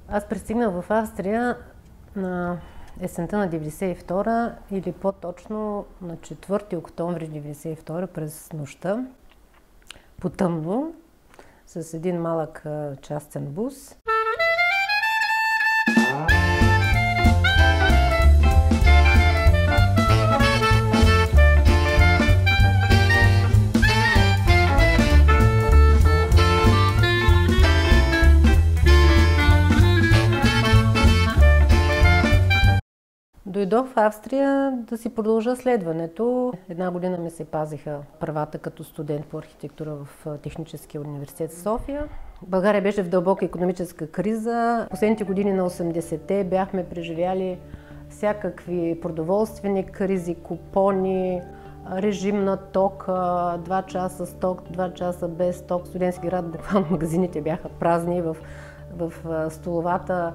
Аз пристигнах в Австрия на есента на 92 или по-точно на 4 октомври 92 през нощта, по-тъмно, с един малък частен бус. Дойдох в Австрия да си продължа следването. Една година ми се пазиха правата като студент по архитектура в Техническия университет в София. България беше в дълбока икономическа криза. Последните години на 80-те бяхме преживяли всякакви продоволствени кризи, купони, режим на ток, 2 часа с ток, 2 часа без ток. Студентски град, буквално магазините бяха празни, в столовата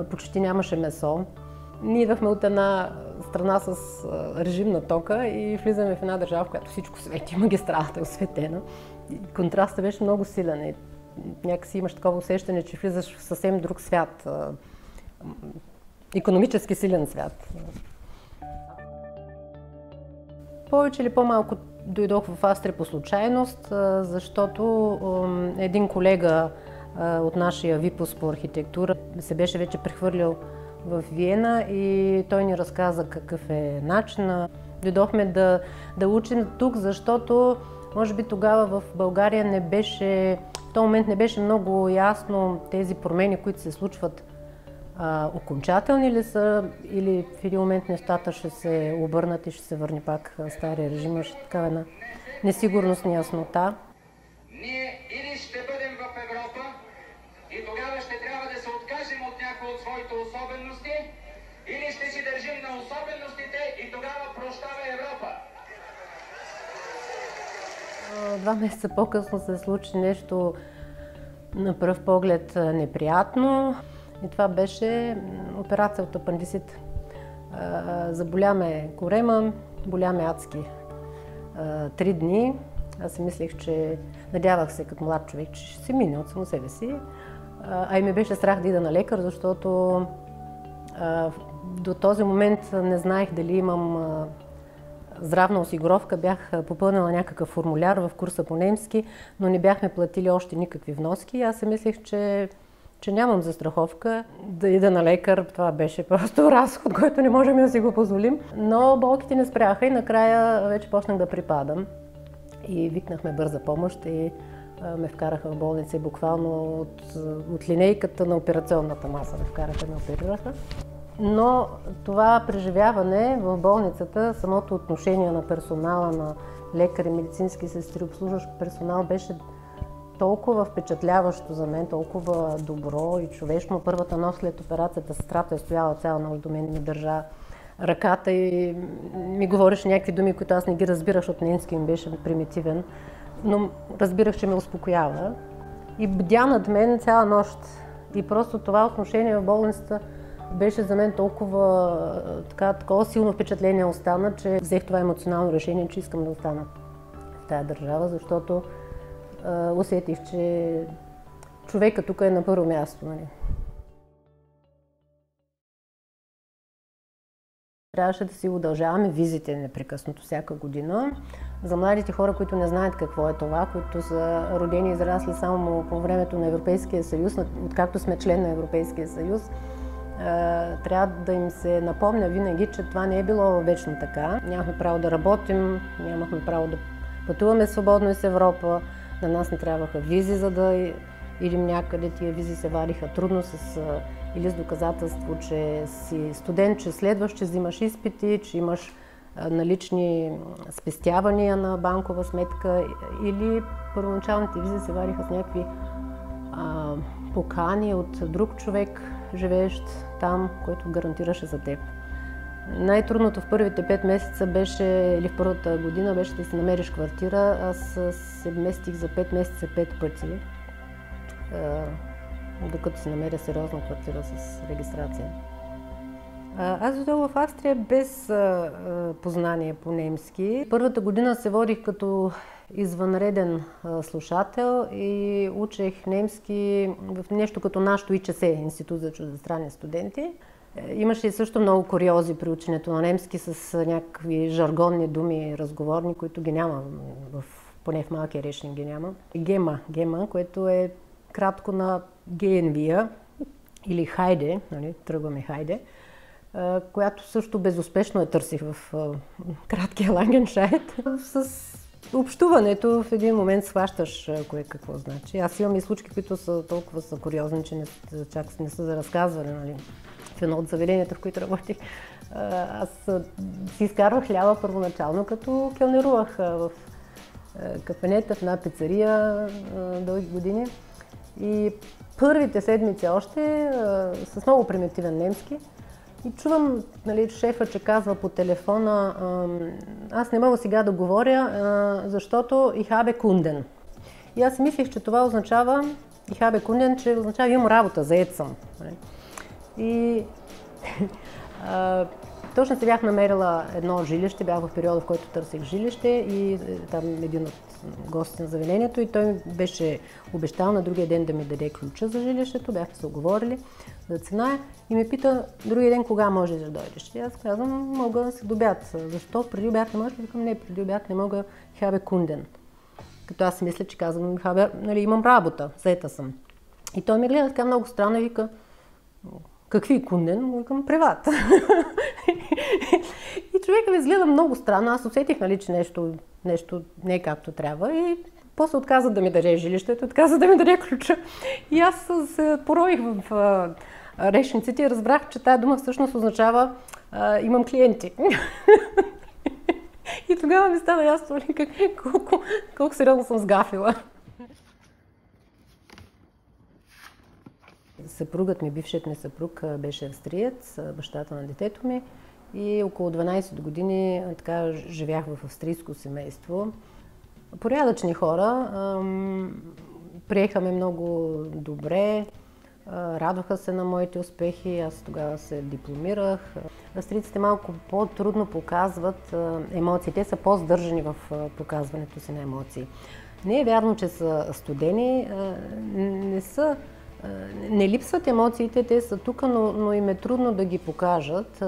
почти нямаше месо. Ние идвахме от една страна с режим на тока и влизаме в една държава, в която всичко свети, магистралата е осветена. Контрастът беше много силен и някакси имаш такова усещане, че влизаш в съвсем друг свят, икономически силен свят. Повече или по-малко дойдох в Австрия по случайност, защото един колега от нашия випуск по архитектура се беше вече прехвърлил в Виена и той ни разказа какъв е начинът. Дойдохме да учим тук, защото може би тогава в България в този момент не беше много ясно тези промени, които се случват, окончателни ли са или в един момент нещата ще се обърнат и ще се върне пак стария режим. Имаше такава една несигурност, неяснота. Ние или ще бъдем в Европа и тогава ще трябва да се откажем от някои от своите особености, или ще си държим на особеностите и тогава прощава Европа. 2 месеца по-късно се случи нещо на пръв поглед неприятно и това беше операция от апендицит. Заболя ме корема, боля ме адски. 3 дни. Аз си мислех, че надявах се като млад човек, че ще се мине от само себе си. А и ме беше страх да ида на лекар, защото до този момент не знаех дали имам здравна осигуровка. Бях попълнила някакъв формуляр в курса по немски, но не бяхме платили още никакви вноски. Аз си мислех, че нямам застраховка да ида на лекар. Това беше просто разход, който не можем да си го позволим. Но болките не спряха и накрая вече почнах да припадам. И викнахме бърза помощ и ме вкараха в болница и буквално от линейката на операционната маса ме вкараха, ме оперираха. Но това преживяване в болницата, самото отношение на персонала, на лекари, медицински сестри, обслужващ персонал беше толкова впечатляващо за мен, толкова добро и човечно. Първата нощ след операцията сестрата е стояла цяла нощ до мен и ми държа ръката и ми говореше някакви думи, които аз не ги разбирах, защото немски ми беше примитивен, но разбирах, че ме успокоява. И бдя над мен цяла нощ. И просто това отношение в болницата беше за мен такова силно впечатление остана, че взех това емоционално решение, че искам да остана в тая държава, защото усетих, че човека тук е на първо място. Нали? Трябваше да си удължаваме визите непрекъснато всяка година. За младите хора, които не знаят какво е това, които са родени и израсли само по времето на Европейския съюз, откакто сме член на Европейския съюз, трябва да им се напомня винаги, че това не е било вечно така. Нямахме право да работим, нямахме право да пътуваме свободно из Европа. На нас не трябваха визи, за да идем някъде. Тия визи се вадиха трудно или с доказателство, че си студент, че следваш, че взимаш изпити, че имаш налични спестявания на банкова сметка, или първоначалните визи се вадиха с някакви покани от друг човек, живеещ там, който гарантираше за теб. Най-трудното в първите 5 месеца беше, или в първата година, беше да си намериш квартира. Аз се местих за 5 месеца 5 пъти, докато си намеря сериозна квартира с регистрация. Аз дойдох в Австрия без познание по немски. Първата година се водих като извънреден слушател и учех немски в нещо като нашото ИЧС, Институт за чуждестранни студенти. Имаше и също много куриози при ученето на немски с някакви жаргонни думи, разговорни, които ги няма, поне в малкия речник ги няма. Гема, което е кратко на гейнвия или хайде, нали, тръгваме хайде, която също безуспешно я търсих в краткия Лангеншайд. С общуването в един момент схващаш кое какво значи. Аз имам и случки, които са толкова куриозни, че чак не са за разказване. Нали. В едно от заведенията, в които работих, аз си изкарвах хляба първоначално, като келнерувах в кафенета, в една пицария дълги години. И първите седмици още, с много примитивен немски, и чувам, нали, шефа, че казва по телефона: аз не мога сега да говоря, защото ich habe Kunden. И аз мислих, че това означава, ich habe Kunden, че означава имам работа, зает съм. И точно се бях намерила едно жилище, бях в периода, в който търсих жилище, и там един от гостите на заведението, и той ми беше обещал на другия ден да ми даде ключа за жилището, бяхме се оговорили за цена, и ме пита другия ден кога можеш да дойдеш. И аз казвам: мога да се до обяд. Защо? Преди обяд не можеш ли? Викам: не, преди обяд не мога, ich habe Kunden. Като аз мисля, че казвам, нали, имам работа, заета съм. И той ме гледа така много странно и вика: какви Kunden? Викам: приват. И човека ме изгледа много странно. Аз усетих, нали, че нещо не е както трябва, и после отказа да ми даде жилището, отказа да ми даде ключа. И аз се пороих в речниците и разбрах, че тая дума всъщност означава имам клиенти. И тогава ми стана ясно колко сериозно съм сгафила. Съпругът ми, бившият ми съпруг, беше австриец, бащата на детето ми, и около 12 години така живях в австрийско семейство. Порядъчни хора, приехаме много добре, радваха се на моите успехи, аз тогава се дипломирах. Австрийците малко по-трудно показват емоции, те са по-здържани в показването си на емоции. Не е вярно, че са студени, не липсват емоциите, те са тук, но им е трудно да ги покажат.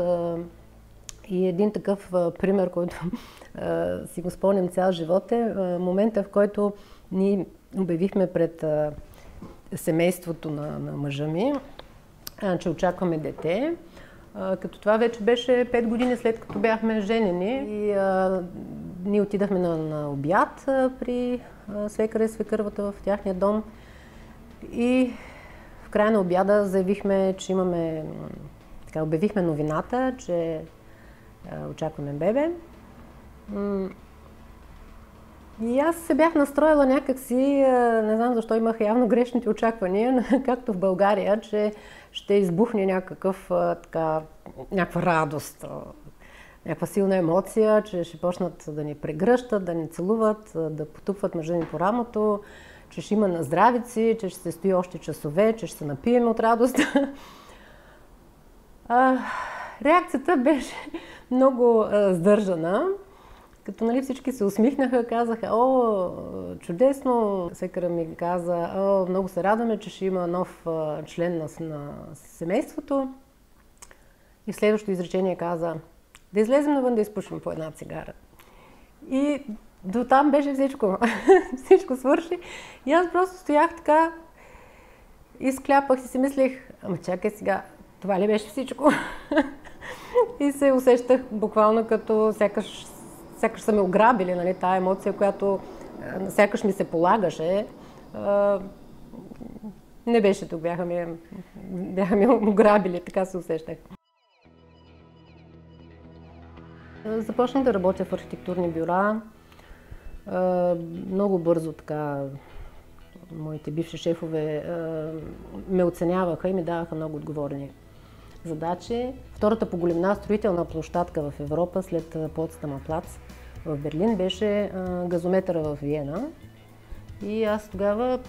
И един такъв пример, който си го спомням цял живот, е момента, в който ние обявихме пред семейството на мъжа ми, че очакваме дете. Като това вече беше 5 години след като бяхме женени, и ние отидахме на обяд при свекъра и свекървата в тяхния дом. И в края на обяда заявихме, че обявихме новината, че очакваме бебе. И аз се бях настроила някакси, не знам защо имах явно грешните очаквания, както в България, че ще избухне някаква радост, някаква силна емоция, че ще почнат да ни прегръщат, да ни целуват, да потупват мъжа ни по рамото, че ще има наздравици, че ще се стои още часове, че ще се напием от радост. Реакцията беше много сдържана. Като, нали, всички се усмихнаха, казаха: о, чудесно. Свекъра ми каза: о, много се радваме, че ще има нов член на семейството. И в следващото изречение каза: да излезем навън да изпушим по една цигара. И до там беше всичко. Всичко свърши. И аз просто стоях така, изкляпах и си мислех: ама чакай сега, това ли беше всичко? И се усещах буквално като сякаш са ме ограбили, нали, тая емоция, която сякаш ми се полагаше. Не беше тук, бяха ми ограбили, така се усещах. Започнах да работя в архитектурни бюра. Много бързо така моите бивши шефове ме оценяваха и ми даваха много отговорни задачи. Втората по големина строителна площадка в Европа след Потсдамър плац в Берлин беше газометъра в Виена. И аз тогава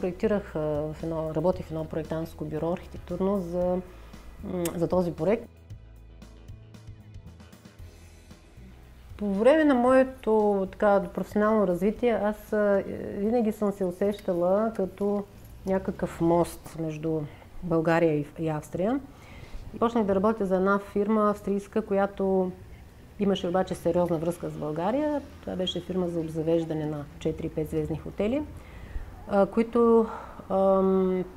работих в едно проектантско бюро архитектурно за този проект. По време на моето професионално развитие аз винаги съм се усещала като някакъв мост между България и Австрия. Почнах да работя за една фирма австрийска, която имаше обаче сериозна връзка с България. Това беше фирма за обзавеждане на 4-5 звездни хотели, които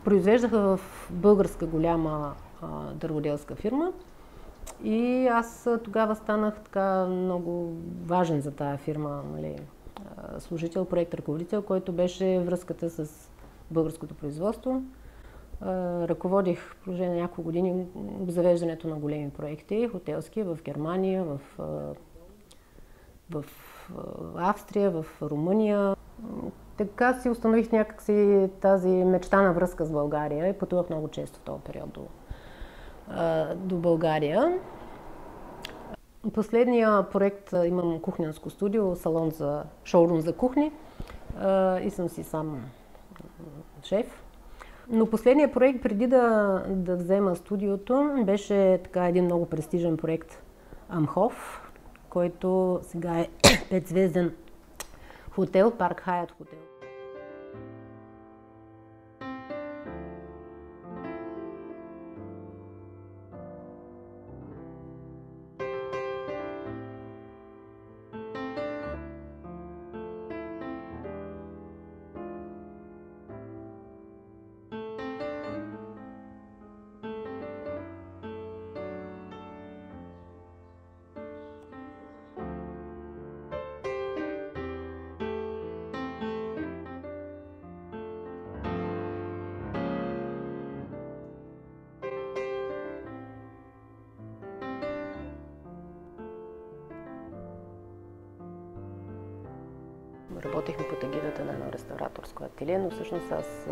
произвеждаха в българска голяма дърводелска фирма. И аз тогава станах много важен за тая фирма, нали, служител, проект ръководител, който беше връзката с българското производство. Ръководих в продължение на няколко години обзавеждането на големи проекти, хотелски в Германия, в Австрия, в Румъния. Така си установих някакси тази мечтана връзка с България и пътувах много често в този период до България. Последния проект имам кухненско студио, салон за шоурум за кухни и съм си сам шеф. Но последният проект преди да взема студиото беше един много престижен проект Амхоф, който сега е 5-звезден хотел, Парк Хаят хотел. Работихме под егидата на едно реставраторско ателие, но всъщност аз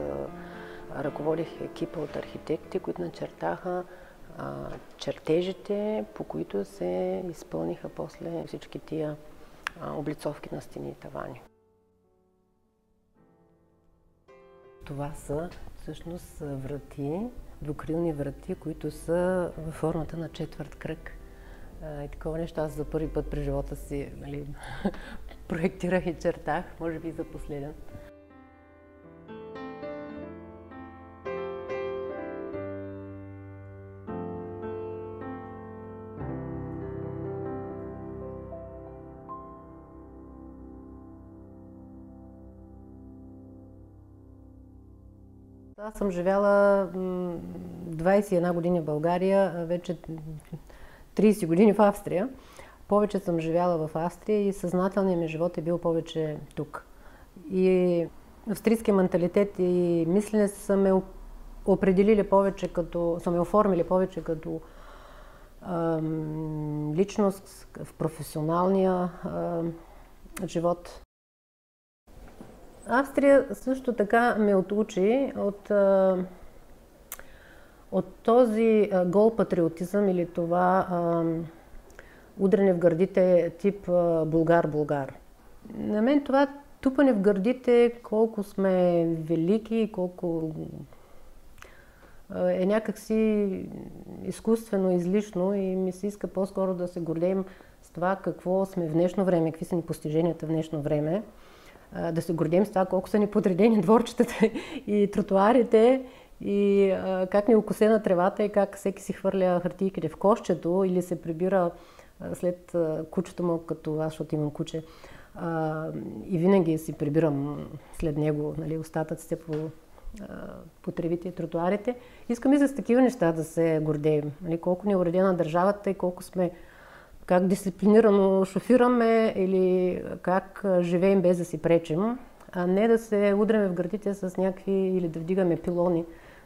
ръководих екипа от архитекти, които начертаха чертежите, по които се изпълниха после всички тия облицовки на стени и тавани. Това са всъщност врати, двукрилни врати, които са във формата на четвърт кръг. И такова нещо аз за първи път през живота си, нали, проектирах и чертах, може би за последен. Аз съм живяла 21 години в България, вече 30 години в Австрия. Повече съм живяла в Австрия и съзнателният ми живот е бил повече тук. И австрийския менталитет и мислене са ме определили повече са ме оформили повече като личност в професионалния живот. Австрия също така ме отучи от този гол патриотизъм или това удряне в гърдите тип Булгар. На мен това тупане в гърдите, колко сме велики и колко е някакси изкуствено, излишно и ми се иска по-скоро да се гордеем с това какво сме в днешно време, какви са ни постиженията в днешно време. Да се гордеем с това колко са ни подредени дворчетата и тротуарите и как ни е окосена тревата и как всеки си хвърля хартийките в кошчето или се прибира след кучето му, като аз, защото имам куче. И винаги си прибирам след него, нали, остатъците по тревите и тротуарите. Искам и с такива неща да се гордеем. Нали, колко ни е уредена държавата и колко сме, как дисциплинирано шофираме или как живеем без да си пречим, а не да се удряме в гърдите с някакви или да вдигаме пилони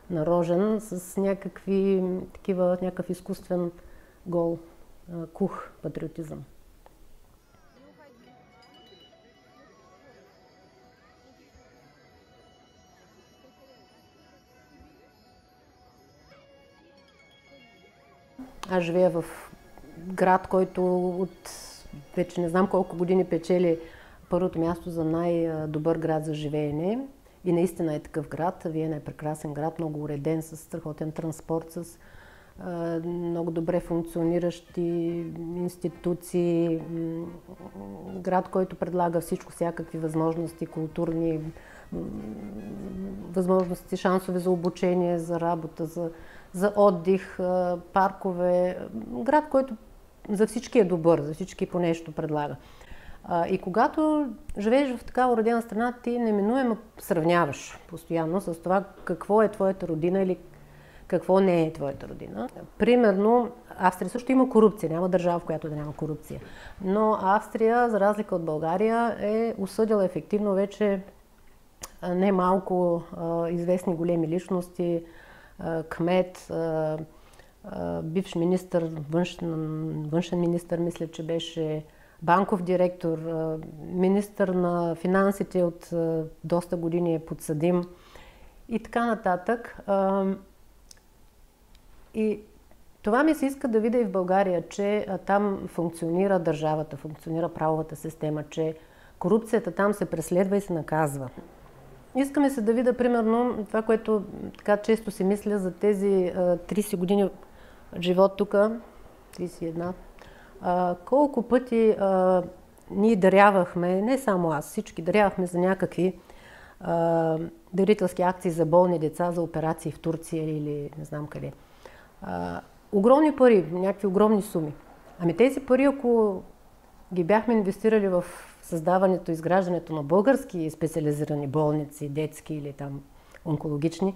на рожен с някакъв изкуствен гол, кух патриотизъм. Аз живея в град, който вече не знам колко години печели първото място за най-добър град за живеене. И наистина е такъв град. Виена е прекрасен град, много уреден, с страхотен транспорт, с много добре функциониращи институции, град, който предлага всичко, всякакви възможности, културни възможности, шансове за обучение, за работа, за отдих, паркове. Град, който за всички е добър, за всички по нещо предлага. И когато живееш в такава уредена страна, ти неминуемо сравняваш постоянно с това какво е твоята родина или какво не е твоята родина. Примерно, Австрия също има корупция, няма държава, в която да няма корупция. Но Австрия, за разлика от България, е осъдила ефективно вече немалко известни големи личности, кмет, бивш министър, външен министър, мисля, че беше банков директор, министър на финансите от доста години е подсъдим и така нататък. И това ми се иска да видя и в България, че там функционира държавата, функционира правовата система, че корупцията там се преследва и се наказва. Искаме се да видя, примерно, това, което така често си мисля за тези 30 години живот тук, 31, колко пъти ние дарявахме, не само аз, всички дарявахме за някакви дарителски акции за болни деца, за операции в Турция или не знам къде. Огромни пари, някакви огромни суми. Ами тези пари, ако ги бяхме инвестирали в създаването, изграждането на български специализирани болници, детски или там онкологични,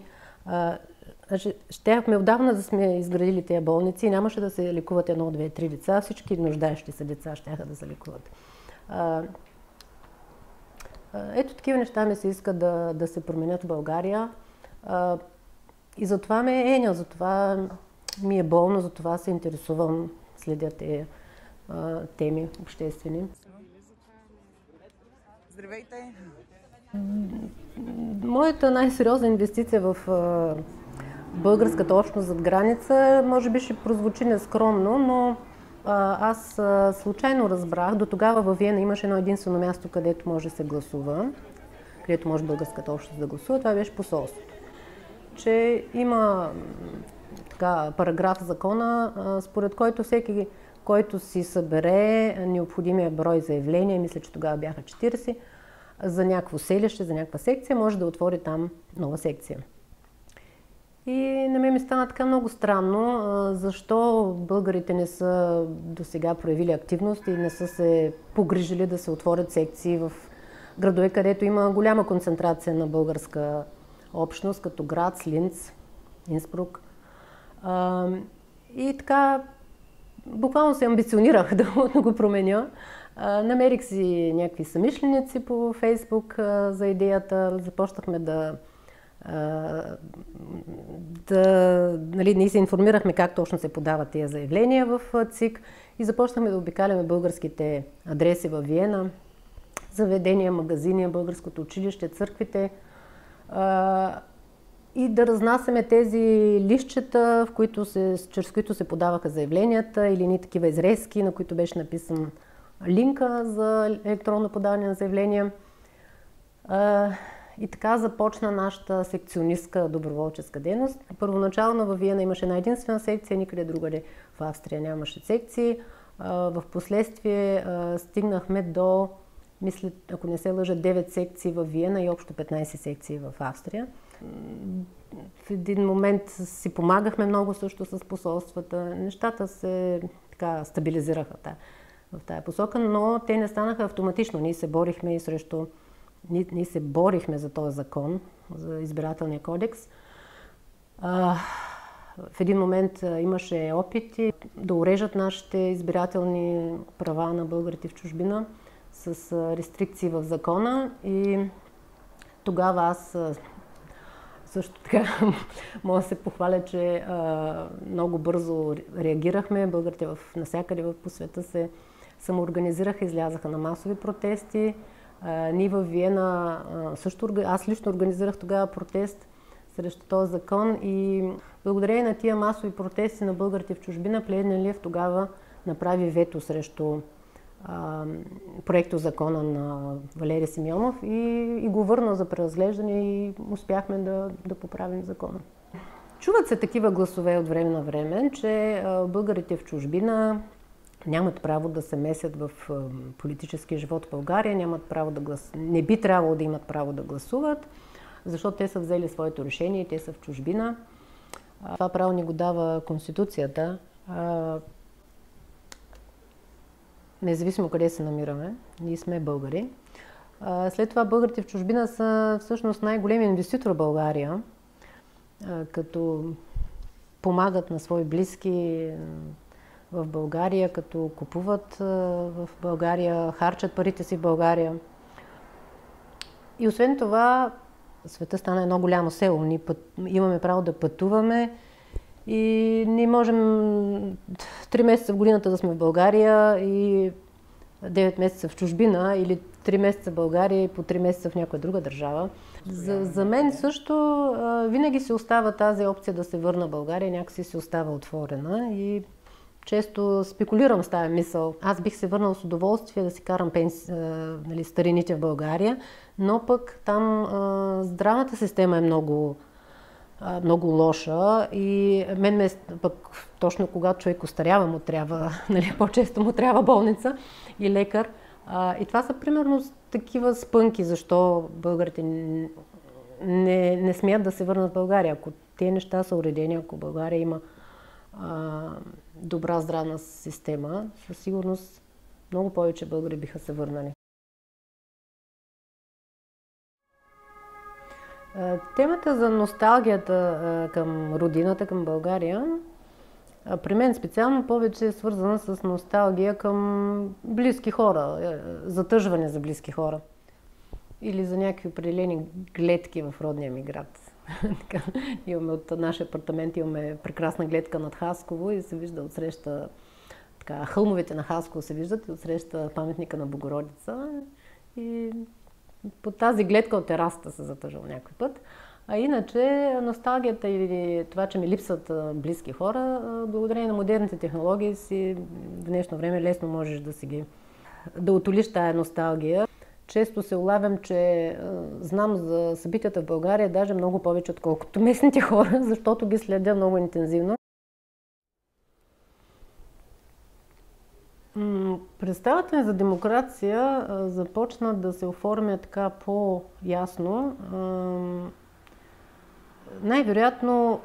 щяхме отдавна да сме изградили тези болници и нямаше да се лекуват 1, 2, 3 деца, всички нуждаещи се деца щяха да се лекуват. Ето такива неща ми се иска да се променят в България. И затова ме е еня, затова ми е болно, затова се интересувам, следя тези теми обществени. Здравейте! Моята най-сериозна инвестиция в българската общност зад граница, може би ще прозвучи нескромно, но аз случайно разбрах, до тогава във Виена имаше едно единствено място, където може да се гласува, където може българската общност да гласува, това беше посолството. Че има така параграф в закона, според който всеки, който си събере необходимия брой заявления, мисля, че тогава бяха 40, за някакво селище, за някаква секция, може да отвори там нова секция. И на мен ми стана така много странно, защо българите не са досега проявили активност и не са се погрижили да се отворят секции в градове, където има голяма концентрация на българска общност, като Грац, Линц, Инсбрук. И така, буквално се амбиционирах да го променя. Намерих си някакви съмишленици по Фейсбук за идеята. Започнахме нали, ние се информирахме как точно се подават тези заявления в ЦИК и започнахме да обикаляме българските адреси във Виена, заведения, магазини, българското училище, църквите и да разнасяме тези листчета, чрез които се подаваха заявленията или ни такива изрезки, на които беше написан линка за електронно подаване на заявления. И така започна нашата секционистка доброволческа дейност. Първоначално във Виена имаше една единствена секция, никъде другаде в Австрия нямаше секции. В последствие стигнахме до, мисля, ако не се лъжа, 9 секции във Виена и общо 15 секции в Австрия. В един момент си помагахме много също с посолствата. Нещата се така стабилизираха в тая посока, но те не станаха автоматично. Ние се борихме и срещу Ние се борихме за този закон, за избирателния кодекс. В един момент имаше опити да урежат нашите избирателни права на българите в чужбина с рестрикции в закона и тогава аз също така мога да се похваля, че много бързо реагирахме. Българите навсякъде по света се самоорганизираха, излязаха на масови протести. Ние във Виена аз лично организирах тогава протест срещу този закон и благодарение на тия масови протести на българите в чужбина, Плевен Илиев тогава направи вето срещу проекто закона на Валери Симеонов и го върна за преразглеждане и успяхме да поправим закона. Чуват се такива гласове от време на време, че българите в чужбина нямат право да се месят в политическия живот в България, не би трябвало да имат право да гласуват, защото те са взели своето решение и те са в чужбина. Това право ни го дава Конституцията. Независимо къде се намираме, ние сме българи. След това българите в чужбина са всъщност най-големи инвеститор в България, като помагат на свои близки в България, като купуват в България, харчат парите си в България. И освен това, света стана едно голямо село. Ние имаме право да пътуваме и ние можем 3 месеца в годината да сме в България и 9 месеца в чужбина или 3 месеца в България и по 3 месеца в някоя друга държава. За мен също винаги се остава тази опция да се върна в България, някакси се остава отворена и често спекулирам с тази мисъл. Аз бих се върнал с удоволствие да си карам старините в България, но пък там здравната система е много лоша и мен пък точно когато човек остарява, му трябва, по-често му трябва болница и лекар. И това са примерно такива спънки, защо българите не смеят да се върнат в България. Ако тези неща са уредени, ако България има добра здравна система, със сигурност много повече българи биха се върнали. Темата за носталгията към родината, към България, при мен специално повече е свързана с носталгия към близки хора, затъжване за близки хора или за някакви определени гледки в родния ми град. Имаме от нашия апартамент, имаме прекрасна гледка над Хасково и се вижда отсреща, хълмовете на Хасково се виждат и отсреща паметника на Богородица. И по тази гледка от терасата се затъжал някой път. А иначе носталгията или това, че ми липсват близки хора, благодарение на модерните технологии си в днешно време лесно можеш да утолиш тая носталгия. Често се улавям, че знам за събитията в България даже много повече, отколкото местните хора, защото ги следя много интензивно. Представата ми за демокрация започна да се оформя така по-ясно. Най-вероятно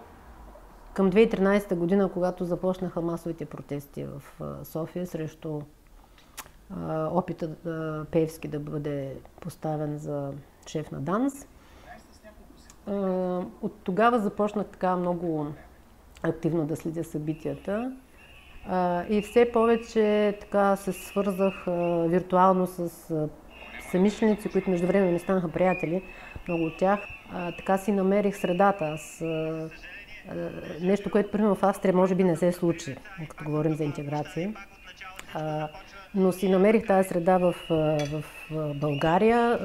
към 2013 година, когато започнаха масовите протести в София срещу опита Пеевски да бъде поставен за шеф на ДАНС. От тогава започнах така много активно да следя събитията и все повече така се свързах виртуално с съмишленици, които междувременно ми станаха приятели, много от тях. Така си намерих средата. Нещо, което примерно в Австрия може би не се случи, като говорим за интеграция. Но си намерих тази среда в България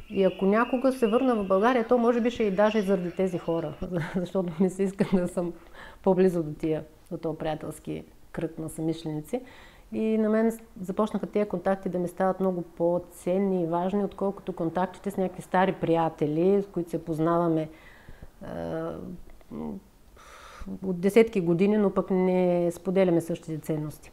и ако някога се върна в България, то може би ще и даже заради тези хора, защото ми се иска да съм по-близо до този приятелски кръг на съмишленици. И на мен започнаха тези контакти да ми стават много по-ценни и важни, отколкото контактите с някакви стари приятели, с които се познаваме от десетки години, но пък не споделяме същите ценности.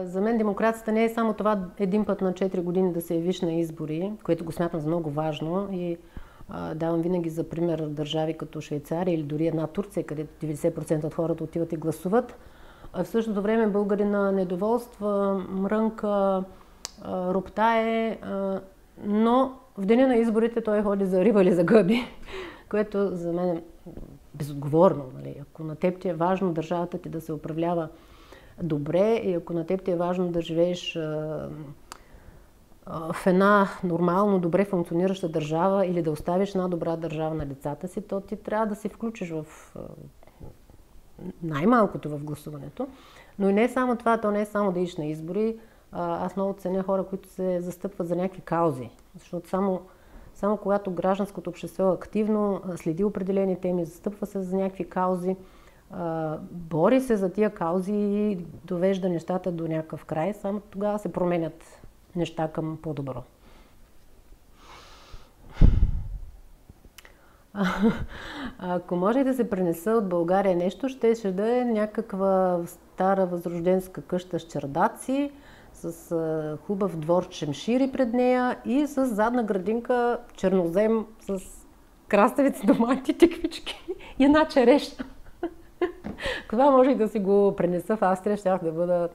За мен демокрацията не е само това един път на 4 години да се явиш на избори, което го смятам за много важно и давам винаги за пример държави като Швейцария или дори една Турция, където 90% от хората отиват и гласуват. А в същото време българина недоволства, мрънка, роптае, но в деня на изборите той ходи за риба или за гъби, което за мен е безотговорно. Нали? Ако на теб ти е важно държавата ти да се управлява добре и ако на теб ти е важно да живееш в една нормално, добре функционираща държава или да оставиш една добра държава на децата си, то ти трябва да се включиш в най-малкото в гласуването. Но и не е само това, то не е само да идиш на избори. Аз много ценя хора, които се застъпват за някакви каузи. Защото само когато гражданското общество е активно, следи определени теми, застъпва се за някакви каузи, бори се за тия каузи и довежда нещата до някакъв край, само тогава се променят неща към по-добро. Ако може да се пренеса от България нещо, ще да е някаква стара възрожденска къща с чердаци, с хубав двор чемшири пред нея и с задна градинка чернозем с краставици, домати, тиквички и една черешня. Това може и да си го пренеса в Австрия, щях да бъда...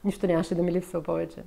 Нищо нямаше да ми липсва повече.